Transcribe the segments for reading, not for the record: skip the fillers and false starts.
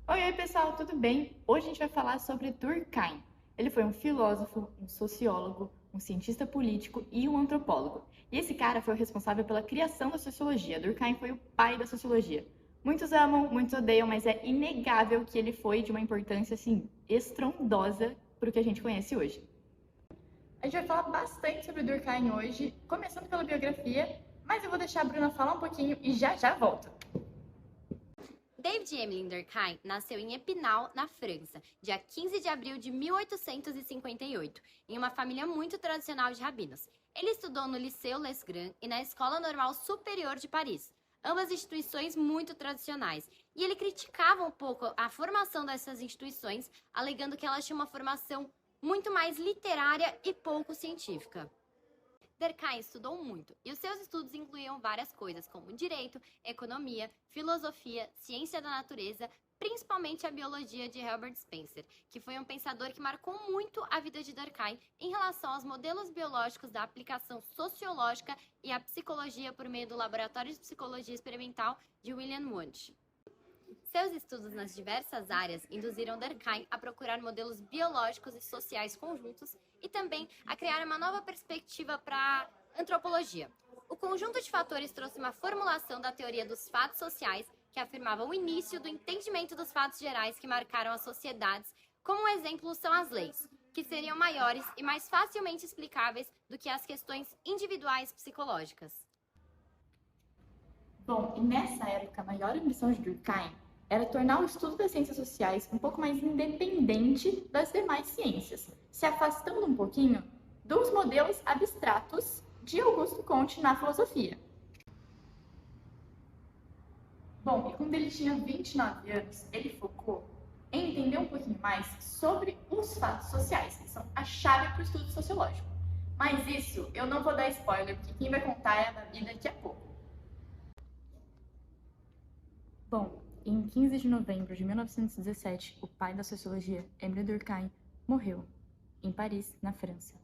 Oi, oi pessoal, tudo bem? Hoje a gente vai falar sobre Durkheim. Ele foi um filósofo, um sociólogo, um cientista político e um antropólogo. E esse cara foi o responsável pela criação da sociologia. Durkheim foi o pai da sociologia. Muitos amam, muitos odeiam, mas é inegável que ele foi de uma importância assim estrondosa para o que a gente conhece hoje. A gente vai falar bastante sobre Durkheim hoje, começando pela biografia, mas eu vou deixar a Bruna falar um pouquinho e já já volto. David Emile Durkheim nasceu em Epinal, na França, dia 15 de abril de 1858, em uma família muito tradicional de rabinos. Ele estudou no Liceu Les Grands e na Escola Normal Superior de Paris, ambas instituições muito tradicionais, e ele criticava um pouco a formação dessas instituições, alegando que elas tinham uma formação muito mais literária e pouco científica. Durkheim estudou muito, e os seus estudos incluíam várias coisas, como direito, economia, filosofia, ciência da natureza, principalmente a biologia de Herbert Spencer, que foi um pensador que marcou muito a vida de Durkheim em relação aos modelos biológicos da aplicação sociológica e à psicologia por meio do Laboratório de Psicologia Experimental de William Wundt. Seus estudos nas diversas áreas induziram Durkheim a procurar modelos biológicos e sociais conjuntos e também a criar uma nova perspectiva para a antropologia. O conjunto de fatores trouxe uma formulação da teoria dos fatos sociais que afirmava o início do entendimento dos fatos gerais que marcaram as sociedades, como um exemplo são as leis, que seriam maiores e mais facilmente explicáveis do que as questões individuais psicológicas. Bom, e nessa época a maior ambição de Durkheim era tornar o estudo das ciências sociais um pouco mais independente das demais ciências, se afastando um pouquinho dos modelos abstratos de Augusto Comte na filosofia. Bom, e quando ele tinha 29 anos, ele focou em entender um pouquinho mais sobre os fatos sociais, que são a chave para o estudo sociológico. Mas isso eu não vou dar spoiler, porque quem vai contar é a Babi daqui a pouco. Bom, em 15 de novembro de 1917, o pai da sociologia, Émile Durkheim, morreu em Paris, na França.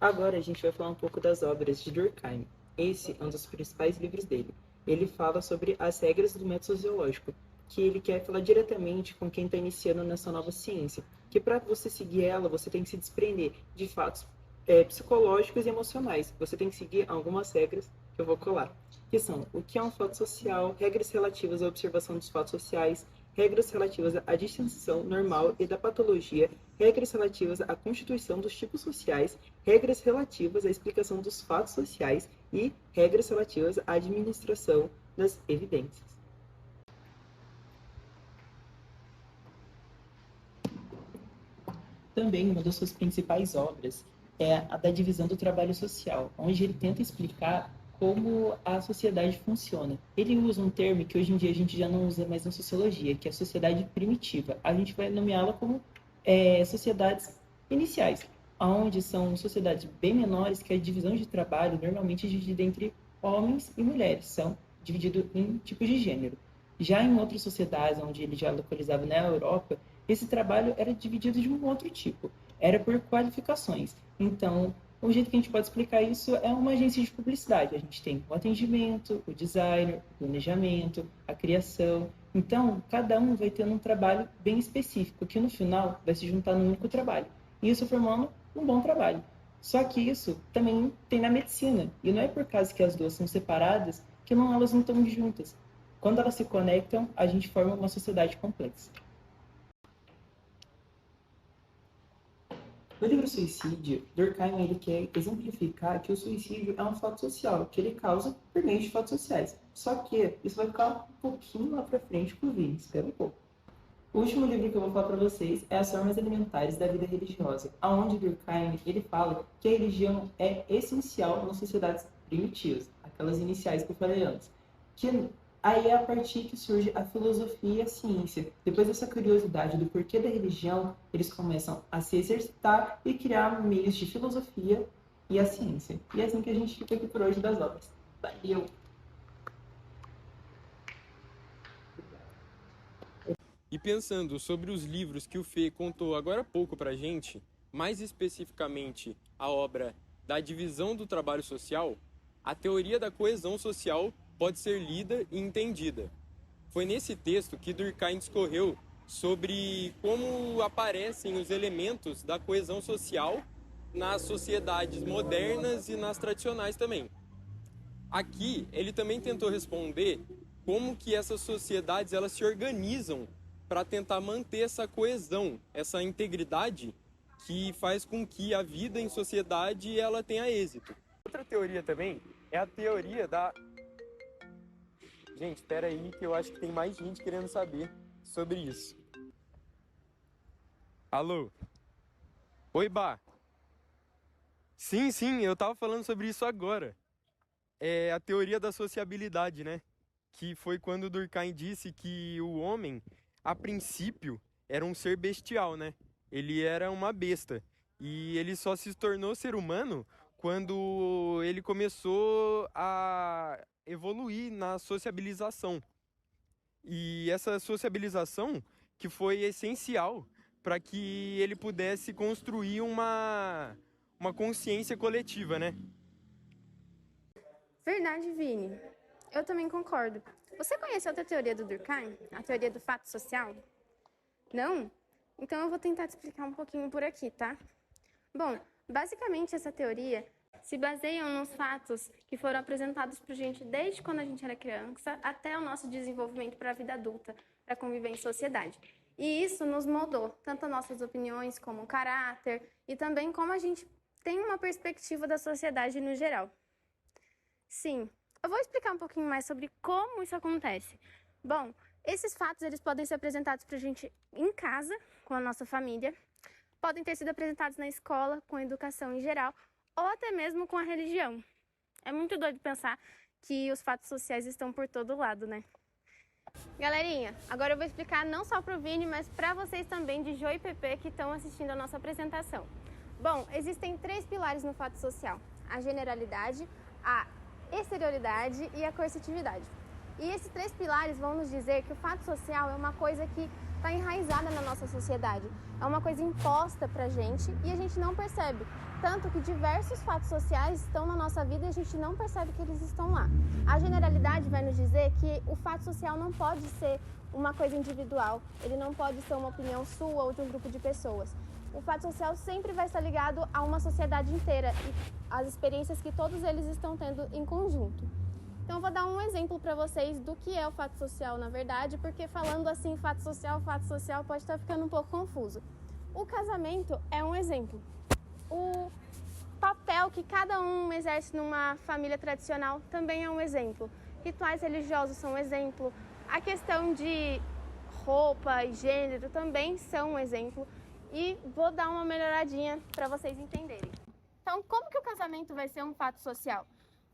Agora a gente vai falar um pouco das obras de Durkheim. Esse é um dos principais livros dele. Ele fala sobre as regras do método sociológico, que ele quer falar diretamente com quem está iniciando nessa nova ciência, que para você seguir ela, você tem que se desprender de fatos psicológicos e emocionais. Você tem que seguir algumas regras que eu vou colar, que são o que é um fato social, regras relativas à observação dos fatos sociais, regras relativas à distinção normal e da patologia, regras relativas à constituição dos tipos sociais, regras relativas à explicação dos fatos sociais e regras relativas à administração das evidências. Também uma das suas principais obras é a da divisão do trabalho social, onde ele tenta explicar como a sociedade funciona. Ele usa um termo que hoje em dia a gente já não usa mais na sociologia, que é a sociedade primitiva. A gente vai nomeá-la como sociedades iniciais, onde são sociedades bem menores, que a divisão de trabalho normalmente é dividida entre homens e mulheres, são divididos em tipos de gênero. Já em outras sociedades, onde ele já localizava na Europa, esse trabalho era dividido de um outro tipo, era por qualificações. Então, o jeito que a gente pode explicar isso é uma agência de publicidade. A gente tem o atendimento, o designer, o planejamento, a criação. Então, cada um vai tendo um trabalho bem específico, que no final vai se juntar num único trabalho. E isso formando um bom trabalho. Só que isso também tem na medicina. E não é por causa que as duas são separadas que elas não estão juntas. Quando elas se conectam, a gente forma uma sociedade complexa. No livro Suicídio, Durkheim ele quer exemplificar que o suicídio é um fato social, que ele causa por meio de fatos sociais. Só que isso vai ficar um pouquinho lá para frente com o vídeo, espera um pouco. O último livro que eu vou falar para vocês é As Formas Elementares da Vida Religiosa, onde Durkheim ele fala que a religião é essencial nas sociedades primitivas, aquelas iniciais que eu falei antes. Aí é a partir que surge a filosofia e a ciência. Depois dessa curiosidade do porquê da religião, eles começam a se exercitar e criar meios de filosofia e a ciência. E é assim que a gente fica aqui por hoje das obras. Valeu! E pensando sobre os livros que o Fê contou agora há pouco pra gente, mais especificamente a obra da divisão do trabalho social, a teoria da coesão social pode ser lida e entendida. Foi nesse texto que Durkheim discorreu sobre como aparecem os elementos da coesão social nas sociedades modernas e nas tradicionais também. Aqui, ele também tentou responder como que essas sociedades elas se organizam para tentar manter essa coesão, essa integridade que faz com que a vida em sociedade ela tenha êxito. Outra teoria também é a teoria da... Gente, espera aí que eu acho que tem mais gente querendo saber sobre isso. Alô? Oi, Bá. Sim, eu tava falando sobre isso agora. É a teoria da sociabilidade, né? Que foi quando Durkheim disse que o homem, a princípio, era um ser bestial, né? Ele era uma besta. E ele só se tornou ser humano quando ele começou a evoluir na sociabilização. E essa sociabilização que foi essencial para que ele pudesse construir uma consciência coletiva, né? Verdade, Vini. Eu também concordo. Você conhece outra teoria do Durkheim? A teoria do fato social? Não? Então eu vou tentar te explicar um pouquinho por aqui, tá? Bom, basicamente essa teoria se baseia nos fatos que foram apresentados pra gente desde quando a gente era criança até o nosso desenvolvimento para a vida adulta, para conviver em sociedade. E isso nos moldou, tanto as nossas opiniões como o caráter e também como a gente tem uma perspectiva da sociedade no geral. Sim, eu vou explicar um pouquinho mais sobre como isso acontece. Bom, esses fatos eles podem ser apresentados pra gente em casa, com a nossa família, podem ter sido apresentados na escola, com a educação em geral, ou até mesmo com a religião. É muito doido pensar que os fatos sociais estão por todo lado, né? Galerinha, agora eu vou explicar não só pro Vini, mas para vocês também de Jô e Pepe que estão assistindo a nossa apresentação. Bom, existem 3 pilares no fato social: a generalidade, a exterioridade e a coercitividade. E esses 3 pilares vão nos dizer que o fato social é uma coisa que está enraizada na nossa sociedade, é uma coisa imposta pra gente e a gente não percebe. Tanto que diversos fatos sociais estão na nossa vida e a gente não percebe que eles estão lá. A generalidade vai nos dizer que o fato social não pode ser uma coisa individual, ele não pode ser uma opinião sua ou de um grupo de pessoas. O fato social sempre vai estar ligado a uma sociedade inteira e às experiências que todos eles estão tendo em conjunto. Então eu vou dar um exemplo para vocês do que é o fato social, na verdade, porque falando assim fato social pode estar ficando um pouco confuso. O casamento é um exemplo. O papel que cada um exerce numa família tradicional também é um exemplo. Rituais religiosos são um exemplo. A questão de roupa e gênero também são um exemplo. E vou dar uma melhoradinha para vocês entenderem. Então, como que o casamento vai ser um fato social?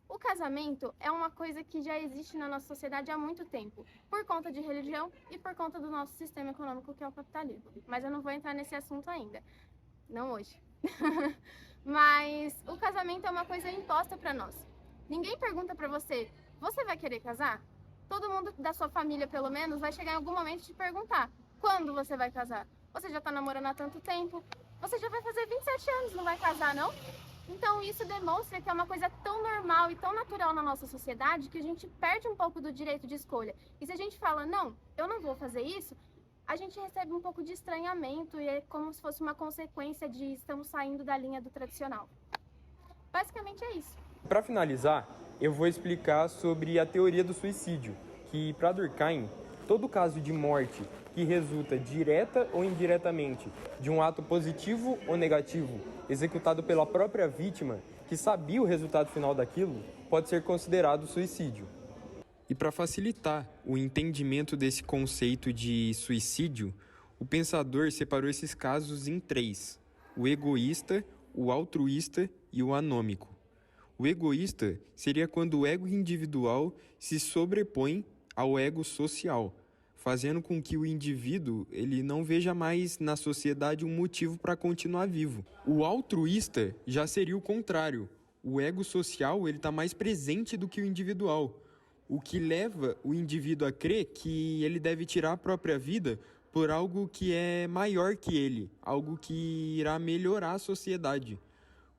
O casamento é uma coisa que já existe na nossa sociedade há muito tempo, por conta de religião e por conta do nosso sistema econômico, que é o capitalismo. Mas eu não vou entrar nesse assunto ainda, não hoje. Mas o casamento é uma coisa imposta para nós. Ninguém pergunta para você, você vai querer casar? Todo mundo da sua família, pelo menos, vai chegar em algum momento e te perguntar, quando você vai casar? Você já tá namorando há tanto tempo, você já vai fazer 27 anos, não vai casar, não? Então isso demonstra que é uma coisa tão normal e tão natural na nossa sociedade que a gente perde um pouco do direito de escolha. E se a gente fala, não, eu não vou fazer isso, a gente recebe um pouco de estranhamento e é como se fosse uma consequência de estamos saindo da linha do tradicional. Basicamente é isso. Para finalizar, eu vou explicar sobre a teoria do suicídio, que para Durkheim, todo caso de morte que resulta direta ou indiretamente de um ato positivo ou negativo executado pela própria vítima, que sabia o resultado final daquilo, pode ser considerado suicídio. E para facilitar o entendimento desse conceito de suicídio, o pensador separou esses casos em 3: o egoísta, o altruísta e o anômico. O egoísta seria quando o ego individual se sobrepõe ao ego social, fazendo com que o indivíduo ele não veja mais na sociedade um motivo para continuar vivo. O altruísta já seria o contrário. O ego social está mais presente do que o individual, o que leva o indivíduo a crer que ele deve tirar a própria vida por algo que é maior que ele, algo que irá melhorar a sociedade,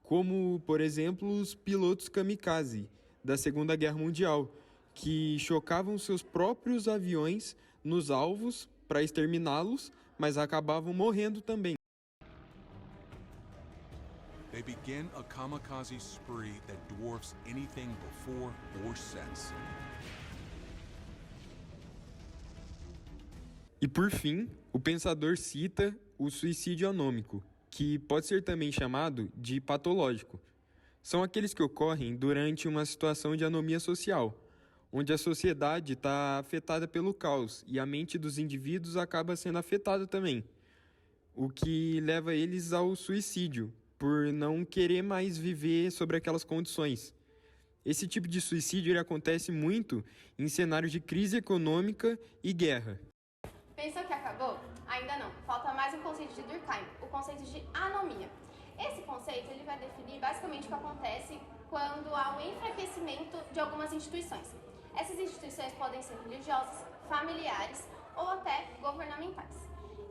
como, por exemplo, os pilotos kamikaze da Segunda Guerra Mundial, que chocavam seus próprios aviões nos alvos para exterminá-los, mas acabavam morrendo também. They begin a kamikaze spree that dwarfs anything before or since. E por fim, o pensador cita o suicídio anômico, que pode ser também chamado de patológico. São aqueles que ocorrem durante uma situação de anomia social, onde a sociedade está afetada pelo caos e a mente dos indivíduos acaba sendo afetada também, o que leva eles ao suicídio, por não querer mais viver sobre aquelas condições. Esse tipo de suicídio ele acontece muito em cenários de crise econômica e guerra. Pensou que acabou? Ainda não. Falta mais um conceito de Durkheim, o conceito de anomia. Esse conceito ele vai definir basicamente o que acontece quando há um enfraquecimento de algumas instituições. Essas instituições podem ser religiosas, familiares ou até governamentais.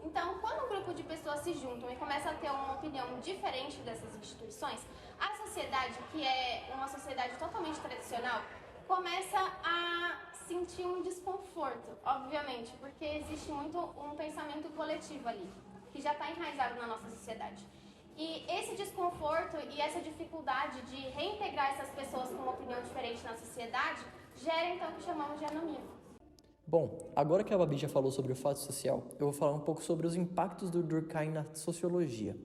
Então, quando um grupo de pessoas se juntam e começa a ter uma opinião diferente dessas instituições, a sociedade, que é uma sociedade totalmente tradicional, começa a sentir um desconforto, obviamente, porque existe muito um pensamento coletivo ali, que já está enraizado na nossa sociedade. E esse desconforto e essa dificuldade de reintegrar essas pessoas com uma opinião diferente na sociedade gera então o que chamamos de anomia. Bom, agora que a Babi já falou sobre o fato social, eu vou falar um pouco sobre os impactos do Durkheim na sociologia.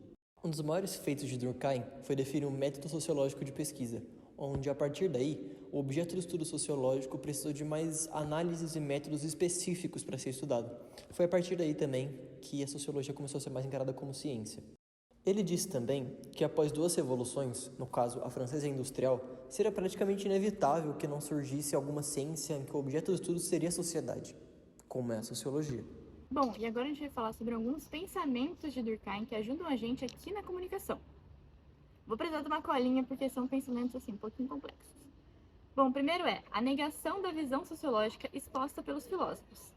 Um dos maiores feitos de Durkheim foi definir um método sociológico de pesquisa, onde, a partir daí, o objeto do estudo sociológico precisou de mais análises e métodos específicos para ser estudado. Foi a partir daí também que a sociologia começou a ser mais encarada como ciência. Ele disse também que após duas revoluções, no caso a francesa e a industrial, seria praticamente inevitável que não surgisse alguma ciência em que o objeto do estudo seria a sociedade, como é a sociologia. Bom, e agora a gente vai falar sobre alguns pensamentos de Durkheim que ajudam a gente aqui na comunicação. Vou precisar de uma colinha porque são pensamentos assim, um pouquinho complexos. Bom, o primeiro é a negação da visão sociológica exposta pelos filósofos.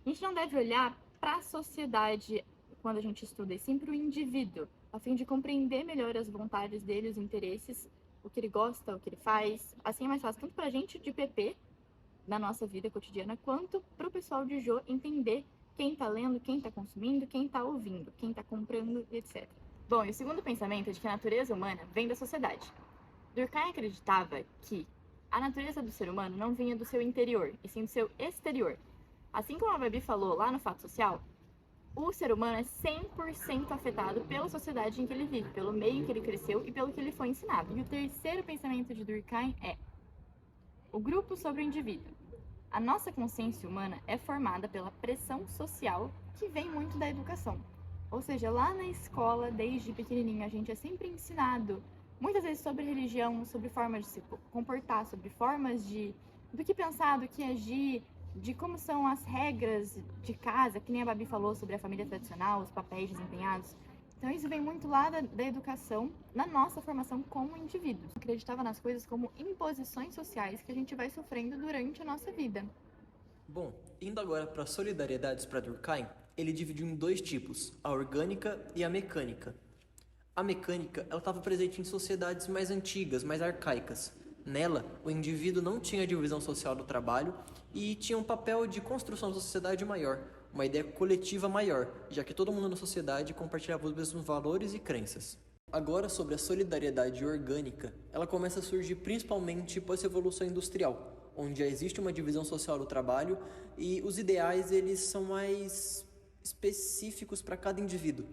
A gente não deve olhar para a sociedade quando a gente estuda, e sim para o indivíduo, a fim de compreender melhor as vontades dele, os interesses, o que ele gosta, o que ele faz. Assim é mais fácil tanto para a gente de PP, na nossa vida cotidiana, quanto para o pessoal de Jô entender quem está lendo, quem está consumindo, quem está ouvindo, quem está comprando, etc. Bom, e o segundo pensamento é de que a natureza humana vem da sociedade. Durkheim acreditava que a natureza do ser humano não vinha do seu interior, e sim do seu exterior. Assim como a Babi falou lá no Fato Social, o ser humano é 100% afetado pela sociedade em que ele vive, pelo meio em que ele cresceu e pelo que ele foi ensinado. E o terceiro pensamento de Durkheim é o grupo sobre o indivíduo. A nossa consciência humana é formada pela pressão social que vem muito da educação. Ou seja, lá na escola, desde pequenininho, a gente é sempre ensinado, muitas vezes sobre religião, sobre formas de se comportar, sobre formas do que pensar, do que agir, de como são as regras de casa, que nem a Babi falou sobre a família tradicional, os papéis desempenhados. Então isso vem muito lá da educação, na nossa formação como indivíduos. Eu acreditava nas coisas como imposições sociais que a gente vai sofrendo durante a nossa vida. Bom, indo agora para solidariedades para Durkheim, ele dividiu em dois tipos, a orgânica e a mecânica. A mecânica ela estava presente em sociedades mais antigas, mais arcaicas. Nela, o indivíduo não tinha divisão social do trabalho e tinha um papel de construção da sociedade maior, uma ideia coletiva maior, já que todo mundo na sociedade compartilhava os mesmos valores e crenças. Agora, sobre a solidariedade orgânica, ela começa a surgir principalmente pós-revolução industrial, onde já existe uma divisão social do trabalho e os ideais eles são mais específicos para cada indivíduo.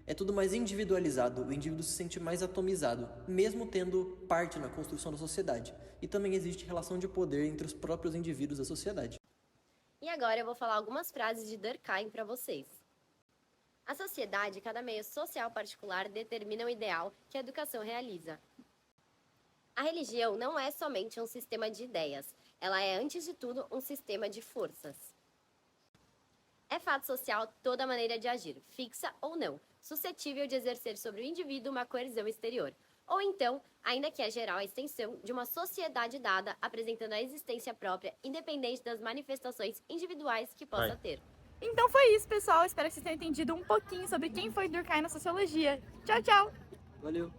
É tudo mais individualizado, o indivíduo se sente mais atomizado, mesmo tendo parte na construção da sociedade. E também existe relação de poder entre os próprios indivíduos da sociedade. E agora eu vou falar algumas frases de Durkheim para vocês. A sociedade e cada meio social particular determina o ideal que a educação realiza. A religião não é somente um sistema de ideias, ela é, antes de tudo, um sistema de forças. É fato social toda maneira de agir, fixa ou não, suscetível de exercer sobre o indivíduo uma coerção exterior, ou então, ainda que é geral, a extensão de uma sociedade dada, apresentando a existência própria, independente das manifestações individuais que possa ter. Então foi isso, pessoal. Espero que vocês tenham entendido um pouquinho sobre quem foi Durkheim na sociologia. Tchau, tchau! Valeu!